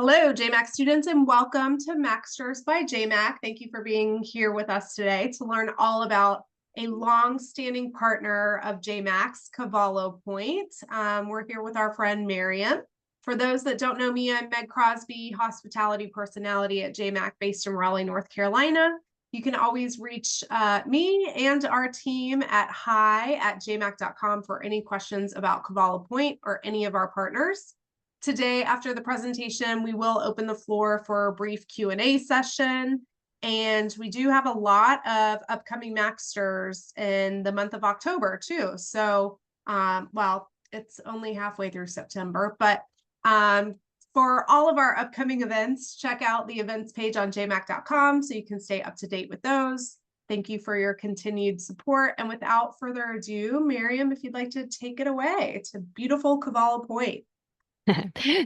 Hello, J.MAK students, and welcome to MAK.STERS by J.MAK. Thank you for being here with us today to learn all about a long-standing partner of J.MAK's, Cavallo Point. We're here with our friend Miriam. For those that don't know me, I'm Meg Crosby, hospitality personality at J.MAK based in Raleigh, North Carolina. You can always reach me and our team at hi@jmak.com for any questions about Cavallo Point or any of our partners. Today, after the presentation, we will open the floor for a brief Q&A session. And we do have a lot of upcoming MAK.STERS in the month of October too. So, well, it's only halfway through September, but for all of our upcoming events, check out the events page on jmak.com so you can stay up to date with those. Thank you for your continued support. And without further ado, Miriam, if you'd like to take it away to beautiful Cavallo Point.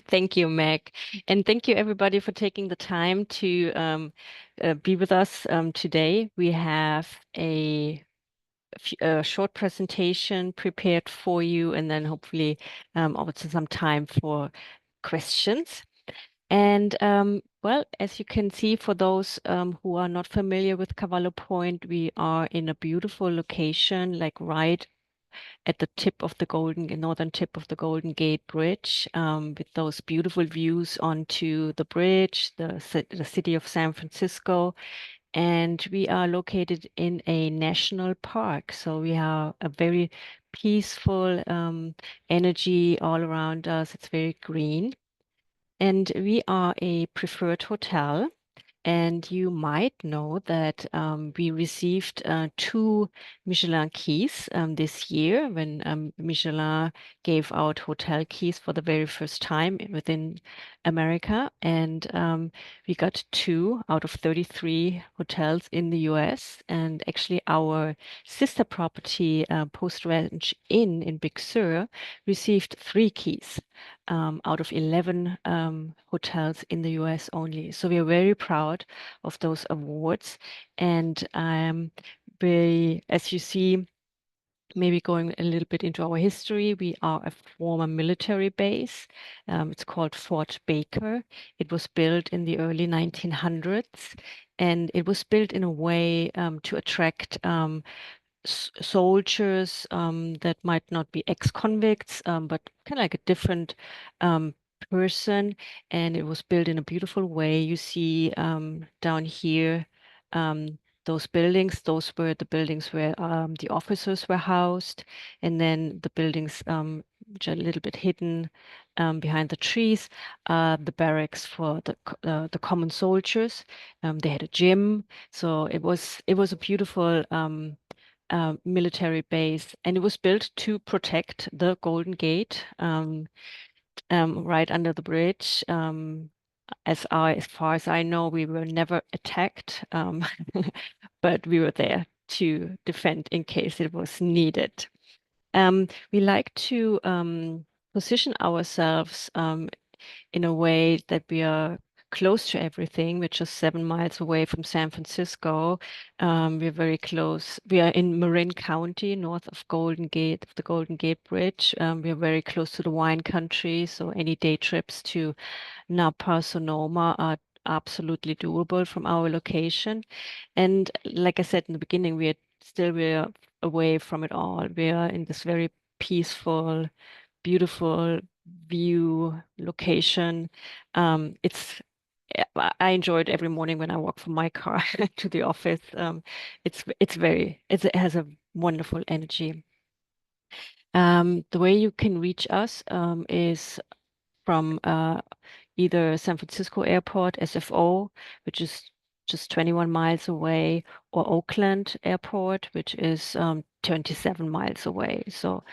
Thank you, Meg. And thank you, everybody, for taking the time to be with us today. We have a short presentation prepared for you, and then hopefully also some time for questions. And well, as you can see, for those who are not familiar with Cavallo Point, we are in a beautiful location, like right at the tip of the northern tip of the Golden Gate Bridge, with those beautiful views onto the bridge, the city of San Francisco. And we are located in a national park. So we have a very peaceful energy all around us. It's very green. And we are a preferred hotel. And you might know that we received 2 Michelin keys this year when Michelin gave out hotel keys for the very first time within America. And we got 2 out of 33 hotels in the US. And actually, our sister property, Post Ranch Inn in Big Sur, received 3 keys out of 11 hotels in the US only. So we are very proud of those awards. And as you see, maybe going a little bit into our history, we are a former military base. It's called Fort Baker. It was built in the early 1900s, and it was built in a way to attract soldiers that might not be ex-convicts, but kind of like a different person. And it was built in a beautiful way. You see down here those buildings. Those were the buildings where the officers were housed, and then the buildings which are a little bit hidden behind the trees, the barracks for the common soldiers. They had a gym, so it was a beautiful military base, and it was built to protect the Golden Gate right under the bridge. As far as I know, we were never attacked, but we were there to defend in case it was needed. We like to position ourselves in a way that we are close to everything. We're just 7 miles away from San Francisco. We're very close. We are in Marin County, north of the Golden Gate Bridge. We're very close to the wine country, so any day trips to Napa, Sonoma are absolutely doable from our location. And like I said in the beginning, we're away from it all. We are in this very peaceful, beautiful view location. I enjoy it every morning when I walk from my car to the office. It has a wonderful energy. The way you can reach us is from either San Francisco Airport, SFO, which is just 21 miles away, or Oakland Airport, which is 27 miles away. So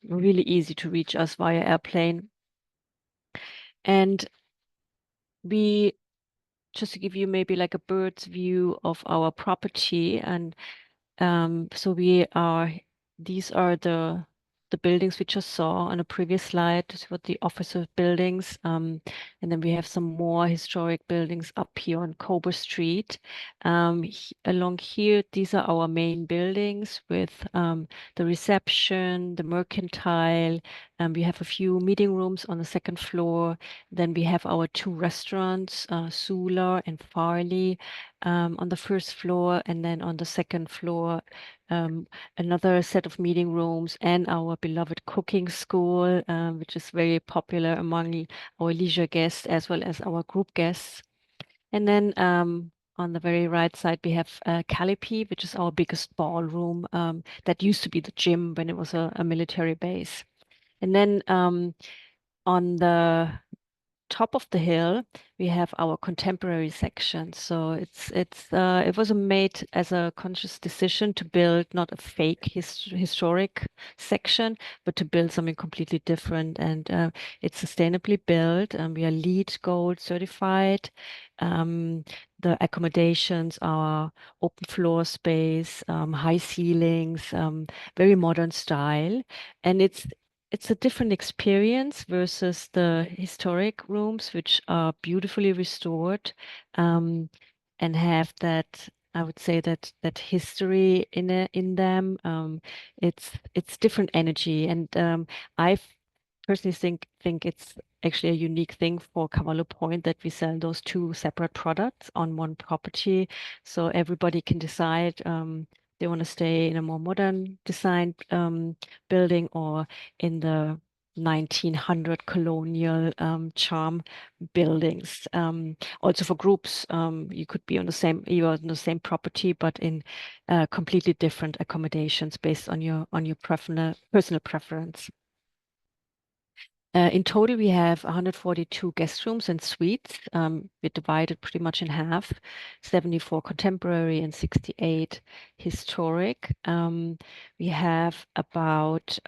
really easy to reach us via airplane. And just to give you maybe like a bird's view of our property, and so these are the buildings we just saw on a previous slide. This is what the officer buildings. And then we have some more historic buildings up here on Cober Street. Along here, these are our main buildings with the reception, the mercantile, We have a few meeting rooms on the second floor. Then we have our two restaurants, Sula and Farley, on the first floor. And then on the second floor, um, another set of meeting rooms and our beloved cooking school, which is very popular among our leisure guests as well as our group guests. And then on the very right side, we have Calliope, which is our biggest ballroom that used to be the gym when it was a military base. And then on the top of the hill, we have our contemporary section. So it was made as a conscious decision to build not a fake historic section, but to build something completely different. And it's sustainably built. We are LEED Gold certified. Um, the accommodations are open floor space, high ceilings, very modern style, and it's a different experience versus the historic rooms, which are beautifully restored, um, and have that, I would say that history in them. It's different energy, and I personally think it's actually a unique thing for Cavallo Point that we sell those two separate products on one property, so everybody can decide they want to stay in a more modern designed building or in the 1900 colonial charm buildings. Also for groups, you are on the same property, but in completely different accommodations based on your personal preference. In total, we have 142 guest rooms and suites. We're divided pretty much in half, 74 contemporary and 68 historic. We have about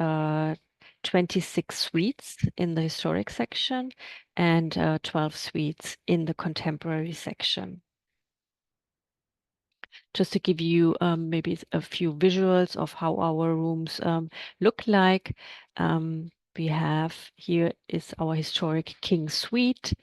26 suites in the historic section and 12 suites in the contemporary section. Just to give you maybe a few visuals of how our rooms look like. We have here is our historic King Suite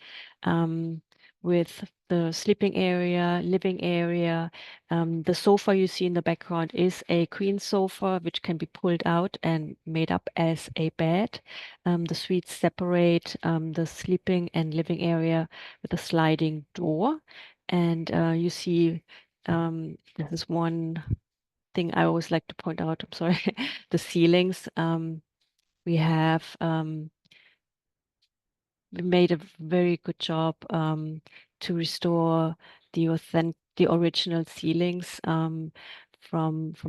with the sleeping area, living area. The sofa you see in the background is a queen sofa, which can be pulled out and made up as a bed. The suites separate the sleeping and living area with a sliding door. And you see this is one thing I always like to point out. I'm sorry, the ceilings. We have we made a very good job to restore the original ceilings from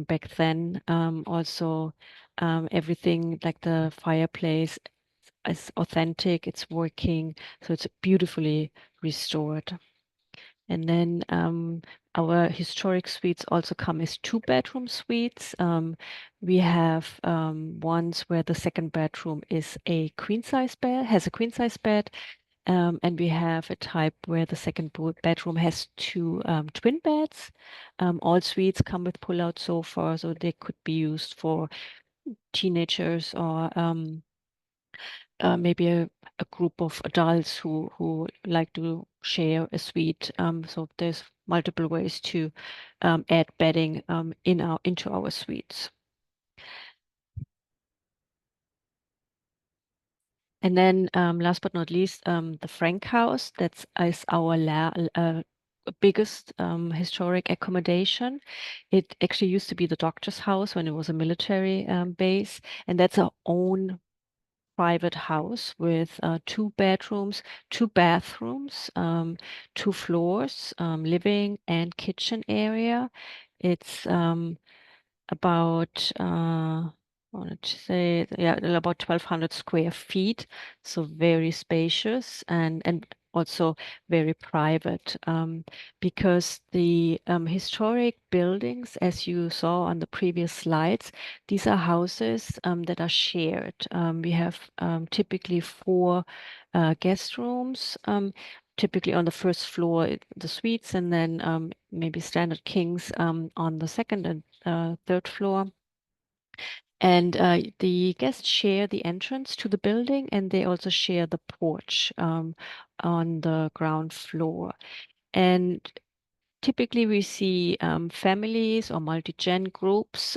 back then. Also, everything like the fireplace is authentic. It's working, so it's beautifully restored. And then our historic suites also come as two-bedroom suites. We have ones where the second bedroom is a queen size bed, has a queen size bed, and we have a type where the second bedroom has two twin beds. All suites come with pull-out sofa, so they could be used for teenagers or maybe a group of adults who like to share a suite. So there's multiple ways to add bedding into our suites. And then last but not least, the Frank House. That's is our biggest historic accommodation. It actually used to be the doctor's house when it was a military base, and that's our own private house with two bedrooms, two bathrooms, two floors, living and kitchen area. It's about I wanted to say, yeah, about 1,200 square feet, so very spacious and also very private, because the historic buildings, as you saw on the previous slides, these are houses that are shared. We have typically four guest rooms. Typically on the first floor, the suites, and then maybe standard kings on the second and third floor. And the guests share the entrance to the building, and they also share the porch on the ground floor. And typically, we see families or multi-gen groups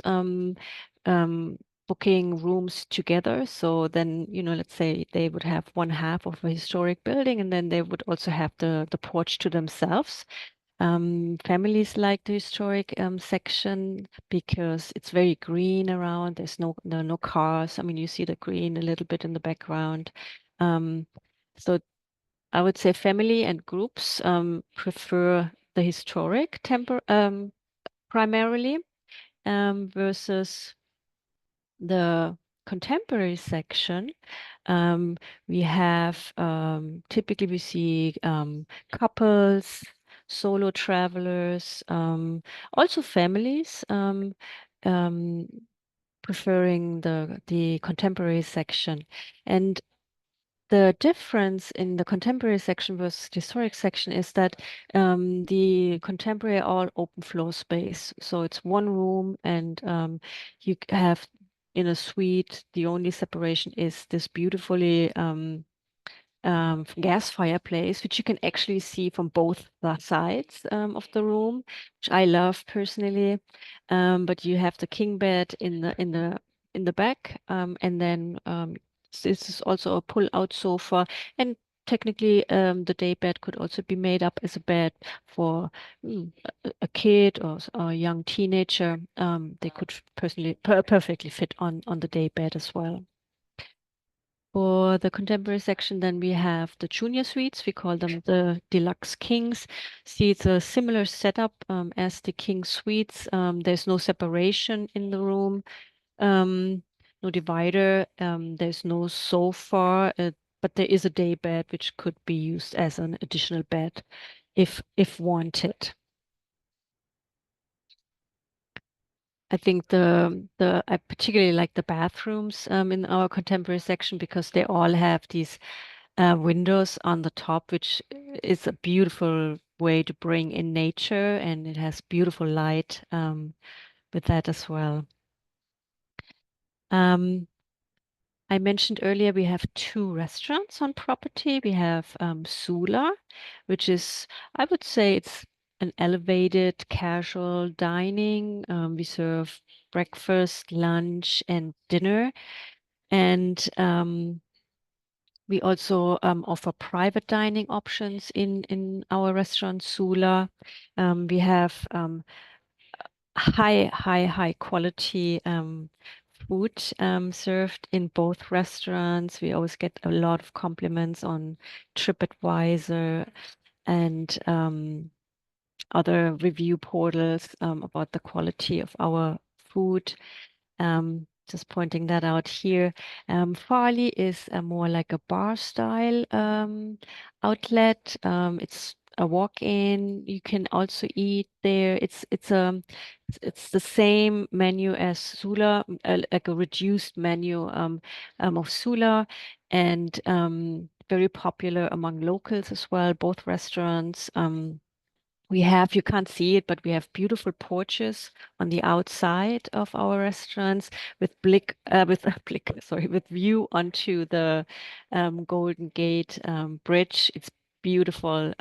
booking rooms together. So then, let's say they would have one half of a historic building, and then they would also have the porch to themselves. Families like the historic section because it's very green around. There's no cars. I mean, you see the green a little bit in the background. Um, so I would say family and groups prefer the historic temper primarily versus the contemporary section. Um, we have typically we see couples, solo travelers, also families um, preferring the contemporary section. And the difference in the contemporary section versus the historic section is that the contemporary are all open floor space. So it's one room, and have in a suite, the only separation is this beautifully gas fireplace, which you can actually see from both the sides of the room, which I love personally. But you have the king bed in the back, and then this is also a pull-out sofa, and technically the day bed could also be made up as a bed for a kid or a young teenager. They could perfectly fit on the day bed as well. For the contemporary section, then we have the junior suites. We call them the deluxe kings. See, it's a similar setup as the king suites. There's no separation in the room, no divider. There's no sofa, but there is a day bed which could be used as an additional bed if wanted. I think I particularly like the bathrooms in our contemporary section because they all have these windows on the top, which is a beautiful way to bring in nature, and it has beautiful light with that as well. Um, I mentioned earlier we have two restaurants on property. We have Sula, which is, I would say, it's an elevated casual dining. We serve breakfast, lunch, and dinner. And we also offer private dining options in our restaurant, Sula. We have high quality food served in both restaurants. We always get a lot of compliments on TripAdvisor and other review portals about the quality of our food. Just pointing that out here. Farley is more like a bar style outlet. It's a walk-in. You can also eat there. It's the same menu as Sula, like a reduced menu of Sula, and very popular among locals as well. Both restaurants. You can't see it, but we have beautiful porches on the outside of our restaurants with with view onto the Golden Gate Bridge. It's beautiful,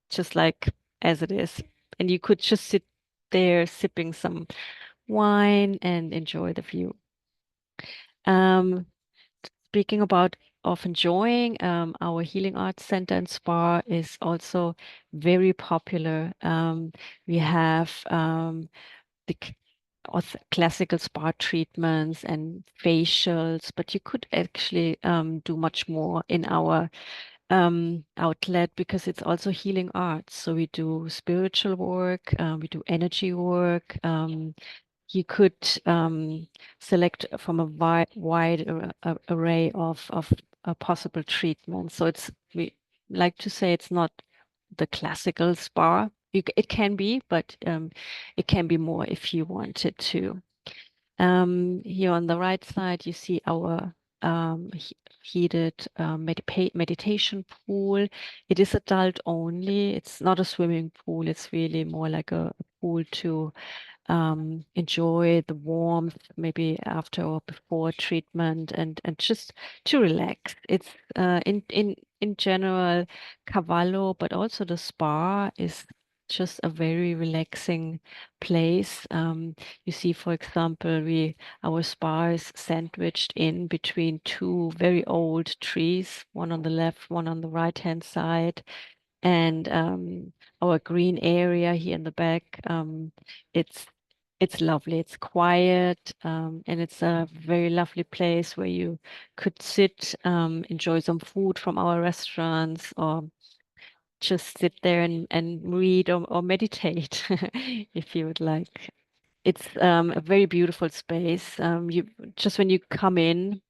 just like as it is. And you could just sit there sipping some wine and enjoy the view. Um, Speaking about of enjoying, our Healing Arts Center and Spa is also very popular. We have the classical spa treatments and facials, but you could actually do much more in our outlet because it's also healing arts. So we do spiritual work, we do energy work. You could select from a wide array of possible treatments. So we like to say it's not the classical spa. It can be, but it can be more if you wanted to. Here on the right side, you see our heated meditation pool. It is adult only. It's not a swimming pool. It's really more like a pool to enjoy the warmth, maybe after or before treatment, and just to relax. It's in general Cavallo, but also the spa is just a very relaxing place. You see, for example, our spa is sandwiched in between two very old trees, one on the left, one on the right-hand side. And our green area here in the back, it's it's lovely. It's quiet, and it's a very lovely place where you could sit, enjoy some food from our restaurants, or just sit there and read or meditate if you would like. It's a very beautiful space. You just when you come in,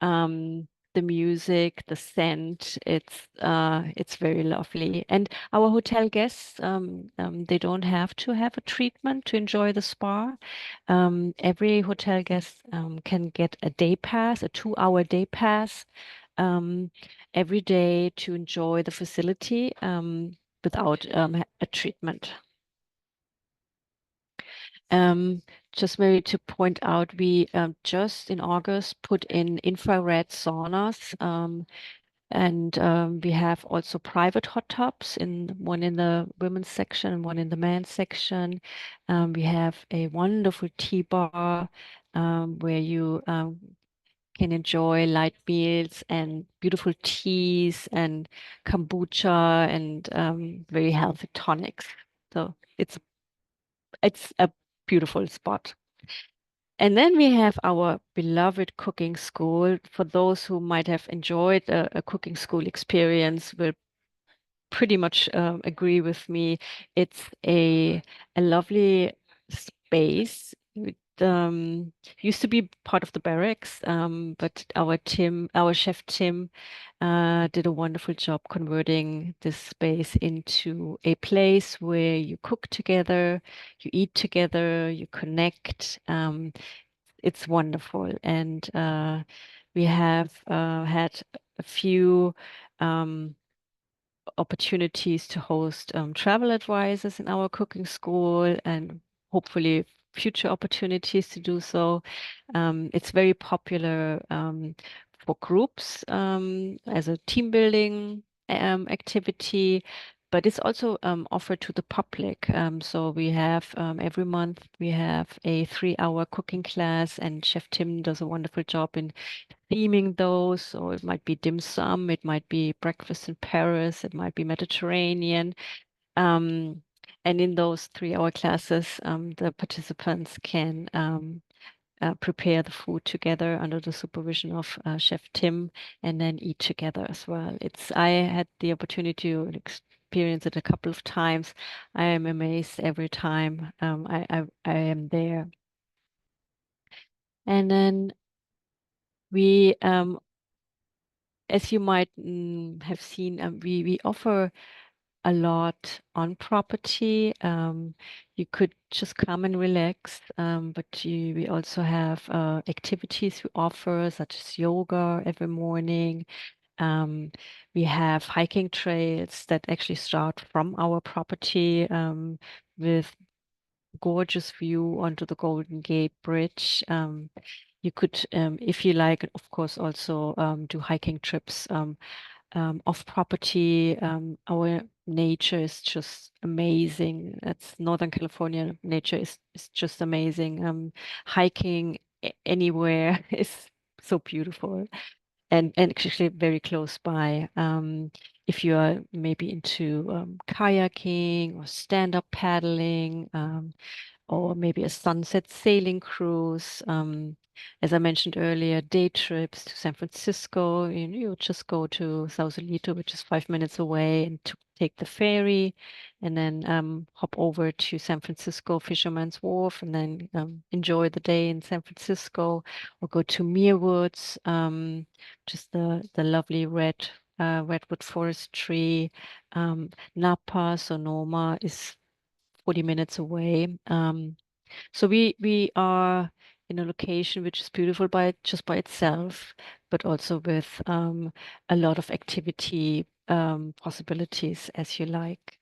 um, the music, the scent, it's very lovely. And our hotel guests, they don't have to have a treatment to enjoy the spa. Every hotel guest can get a day pass, a 2-hour day pass, um, every day to enjoy the facility without a treatment. Um, just maybe to point out, we just in August put in infrared saunas, and we have also private hot tubs, one in the women's section and one in the men's section. We have a wonderful tea bar where you can enjoy light meals and beautiful teas and kombucha and very healthy tonics. So it's a beautiful spot. And then we have our beloved cooking school. For those who might have enjoyed a cooking school experience, will pretty much agree with me. It's a lovely space. It used to be part of the barracks, but our chef Tim, did a wonderful job converting this space into a place where you cook together, you eat together, you connect. It's wonderful, and we have had a few. Opportunities to host travel advisors in our cooking school, and hopefully future opportunities to do so. It's very popular for groups as a team building activity, but it's also offered to the public. So we have every month we have a 3-hour cooking class, and Chef Tim does a wonderful job in theming those. So it might be dim sum, it might be breakfast in Paris, it might be Mediterranean. Um, and in those 3-hour classes, the participants can prepare the food together under the supervision of Chef Tim, and then eat together as well. I had the opportunity to experience it a couple of times. I am amazed every time I am there. And then we as you might have seen, we offer a lot on property. You could just come and relax, but we also have activities we offer, such as yoga every morning. Um, we have hiking trails that actually start from our property, with gorgeous view onto the Golden Gate Bridge. You could, if you like, of course, also do hiking trips off property. Our nature is just amazing. That's Northern California. Nature is just amazing. Hiking anywhere is so beautiful, and actually very close by. If you are maybe into kayaking or stand-up paddling, or maybe a sunset sailing cruise. As I mentioned earlier, day trips to San Francisco. You just go to Sausalito, which is 5 minutes away, and to take the ferry, and then hop over to San Francisco Fisherman's Wharf, and then enjoy the day in San Francisco, or go to Muir just the lovely redwood forestry. Napa, Sonoma is 40 minutes away. So we are in a location which is beautiful just by itself, but also with a lot of activity possibilities as you like.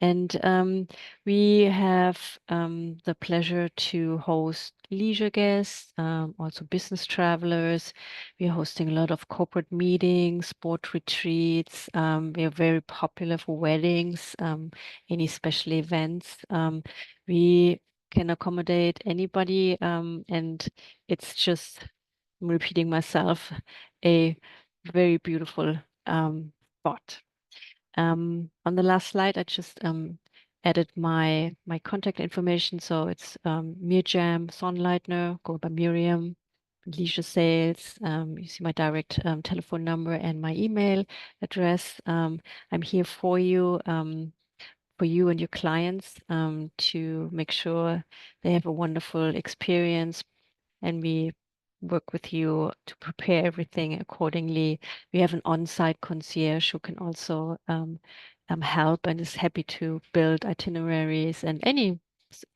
And we have the pleasure to host leisure guests, also business travelers. We are hosting a lot of corporate meetings, sport retreats. We are very popular for weddings, any special events. We can accommodate anybody, and it's just, I'm repeating myself, a very beautiful spot. On the last slide, I just added my contact information. So it's Mirjam Sonnleitner, go by Miriam, Leisure Sales. You see my direct telephone number and my email address. I'm here for you and your clients to make sure they have a wonderful experience, and we work with you to prepare everything accordingly. We have an on-site concierge who can also help and is happy to build itineraries, and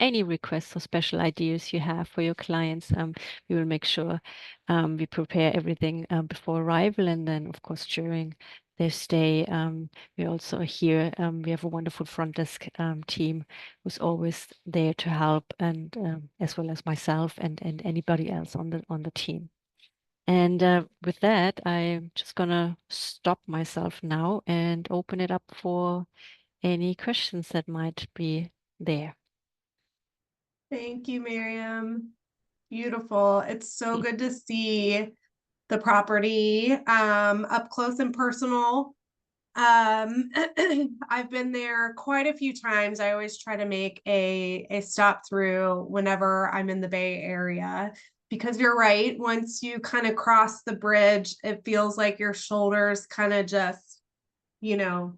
any requests or special ideas you have for your clients. We will make sure we prepare everything before arrival, and then of course during their stay. We also here we have a wonderful front desk team who's always there to help, and as well as myself and anybody else on the team. And with that, I'm just gonna stop myself now and open it up for any questions that might be there. Thank you, Miriam. Beautiful. It's so good to see the property up close and personal. I've been there quite a few times. I always try to make a stop through whenever I'm in the Bay Area, because you're right. Once you kind of cross the bridge, it feels like your shoulders kind of just, you know,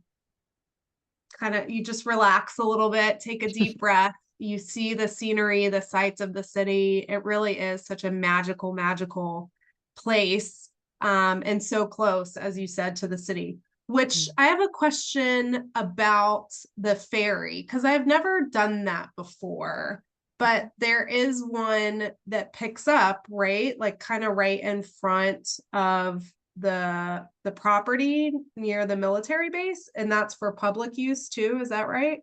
kind of, you just relax a little bit, take a deep breath. You see the scenery, the sights of the city. It really is such a magical place, and so close, as you said, to the city. Which Mm. I have a question about the ferry, because I've never done that before, but there is one that picks up, right? Like kind of right in front of the property near the military base, and that's for public use too, is that right?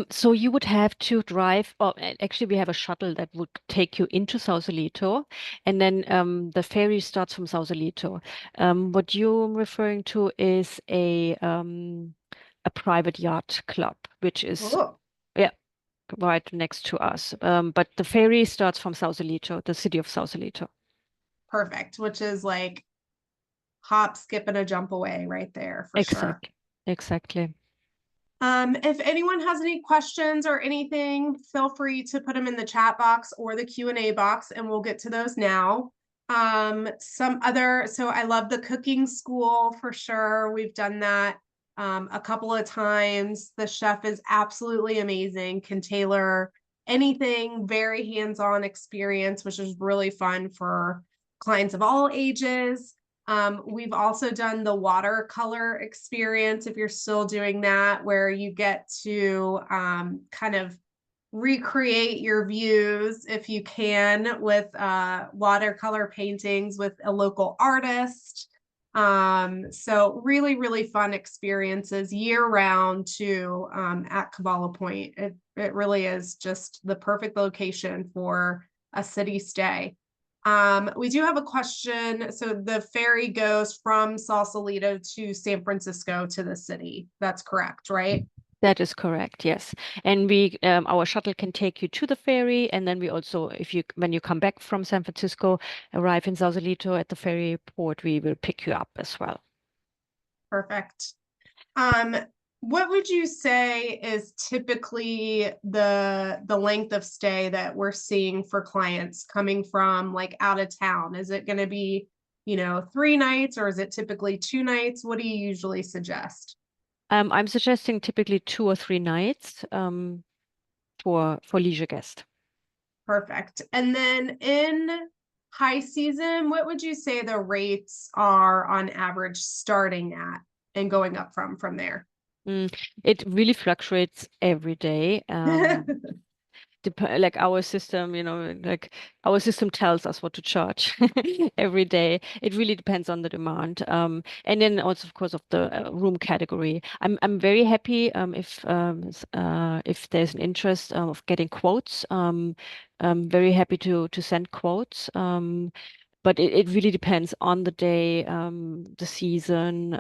So you would have to drive, or actually we have a shuttle that would take you into Sausalito, and then the ferry starts from Sausalito. What you're referring to is a private yacht club, which is, Oh, yeah, right next to us. But the ferry starts from Sausalito, the city of Sausalito. perfect, which is like hop, skip, and a jump away right there for sure. Exactly. Exactly. If anyone has any questions or anything, feel free to put them in the chat box or the Q&A box, and we'll get to those now. So I love the cooking school for sure. We've done that a couple of times. The chef is absolutely amazing, can tailor anything, very hands-on experience, which is really fun for clients of all ages. We've also done the watercolor experience, if you're still doing that, where you get to kind of recreate your views, if you can, with watercolor paintings with a local artist. So really fun experiences year round too, at Cavallo Point. It really is just the perfect location for a city stay. We do have a question. So the ferry goes from Sausalito to San Francisco to the city. That's correct, right? That is correct, yes. And we our shuttle can take you to the ferry, and then we also, if you when you come back from San Francisco, arrive in Sausalito at the ferry port, we will pick you up as well. Perfect. Um, what would you say is typically the length of stay that we're seeing for clients coming from like out of town? Is it going to be, 3 nights, or is it typically 2 nights? What do you usually suggest? I'm suggesting typically 2 or 3 nights for leisure guests. Perfect. And then in high season, what would you say the rates are on average starting at and going up from there? Mm, it really fluctuates every day. like our system, like our system tells us what to charge every day. It really depends on the demand. And then also, of course, of the room category. I'm very happy if there's an interest of getting quotes. I'm very happy to send quotes. But it really depends on the day, the season,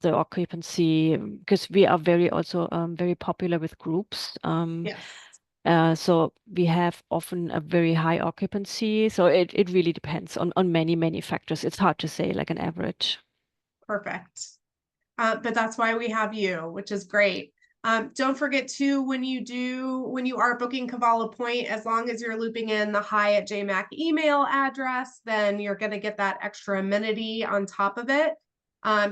the occupancy, because we are very also very popular with groups. Yes. So we have often a very high occupancy. So it really depends on many, many factors. It's hard to say like an average. Perfect. But that's why we have you, which is great. Don't forget too, when you are booking Cavallo Point, as long as you're looping in the hi at JMAK email address, then you're going to get that extra amenity on top of it.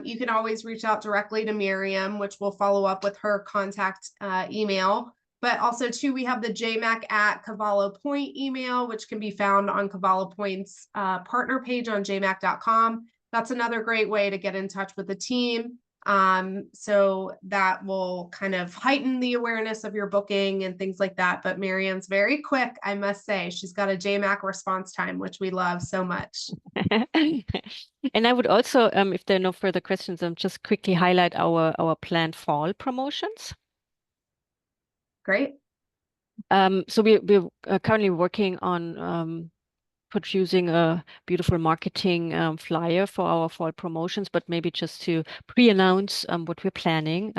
You can always reach out directly to Miriam, which will follow up with her contact email. But also too, we have the JMAK at Cavallo Point email, which can be found on Cavallo Point's partner page on jmak.com. That's another great way to get in touch with the team. So that will kind of heighten the awareness of your booking and things like that. But Miriam's very quick, I must say. She's got a JMAK response time, which we love so much. And I would also, if there are no further questions, just quickly highlight our planned fall promotions. Great. So we're currently working on producing a beautiful marketing flyer for our fall promotions, but maybe just to pre-announce what we're planning.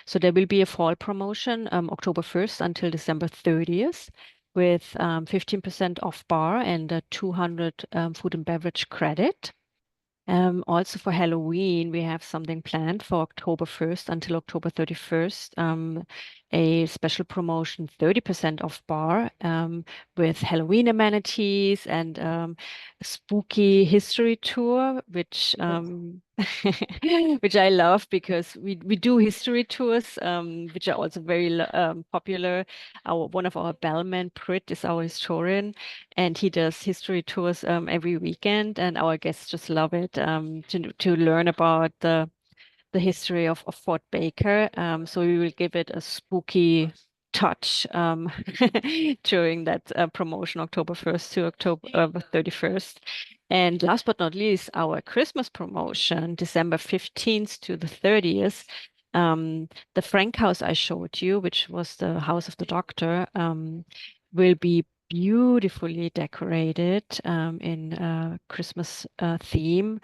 So there will be a fall promotion October 1st until December 30th with 15% off bar and a 200 food and beverage credit. Also for Halloween, we have something planned for October 1st until October 31st. A special promotion, 30% off bar with Halloween amenities and a spooky history tour, which which I love because we do history tours, which are also very popular. One of our bellman, Prit, is our historian, and he does history tours every weekend, and our guests just love it to learn about the history of Fort Baker. So we will give it a spooky touch during that promotion, October 1st to October 31st. And last but not least, our Christmas promotion, December 15th to the 30th. The Frank house I showed you, which was the house of the doctor, will be beautifully decorated in Christmas theme.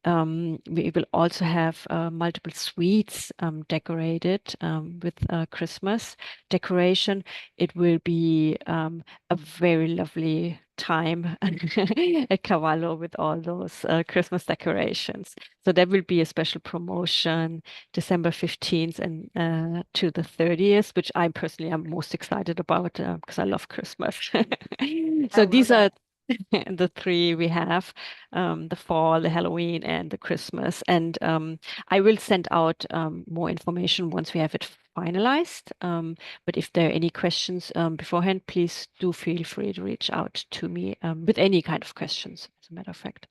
We will also have multiple suites decorated with Christmas decoration. It will be a very lovely time at Cavallo with all those Christmas decorations. So there will be a special promotion December 15th and to the 30th, which I personally am most excited about because I love Christmas. I So love these are it. the three we have, the fall, the Halloween, and the Christmas. And I will send out more information once we have it finalized. But if there are any questions beforehand, please do feel free to reach out to me with any kind of questions, as a matter of fact.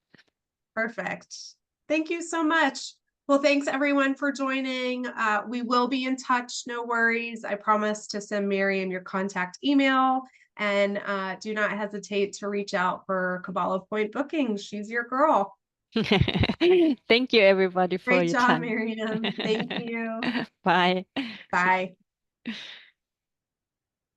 Perfect. Thank you so much. Well, thanks everyone for joining. We will be in touch, no worries. I promise to send Miriam your contact email, and do not hesitate to reach out for Cavallo Point bookings. She's your girl. Thank you, everybody, for Great your job, time. Miriam. Thank you. Bye. Bye.